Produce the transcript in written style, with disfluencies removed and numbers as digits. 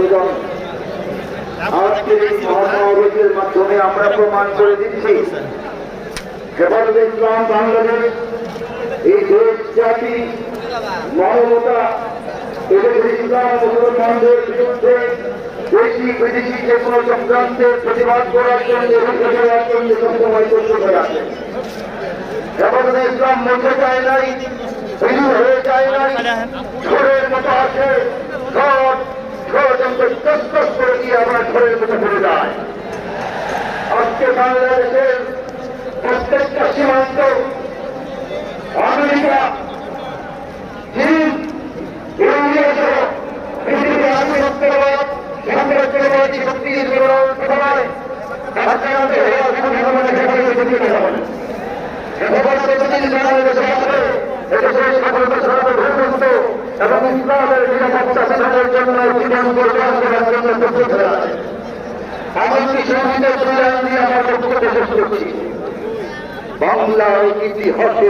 বন্ধুগণ, আজকের এই মহাসমাবেশের মাধ্যমে আমরা প্রমাণ করে দিচ্ছি হেফাজতে ইসলাম বাংলাদেশ এই দেশ জাতি মানবতা এবং ইসলাম মুসলমানদের বিরুদ্ধে দেশি বিদেশি যে কোনো চক্রান্তের প্রতিবাদ করার জন্য এবং প্রতিবাদ করতে সবসময় প্রস্তুত হয়ে আছে। হেফাজতে ইসলাম মধ্যে যায় নাই, বিলীন হয়ে যায় নাই, ঝড়ের মতো আসে, ষড়যন্ত্র তসতস করে দিয়ে আবার ঝড়ের মতো পড়ে যায়। আজকে বাংলাদেশের প্রত্যেকটা সীমান্ত আমেরিকা, চীন, ইন্ডিয়া সহ পৃথিবীর আধিপত্যবাদ সাম্রাজ্যবাদী শক্তির বিরোধী এবং ইসলামের নিরাপত্তা সাধনের জন্য জীবন কোরবান করার জন্য প্রস্তুত হয়ে আছে। এমনকি শহীদের তুলে দিয়ে আমার বক্তব্য শেষ করছি। বাংলার ইতিহাসে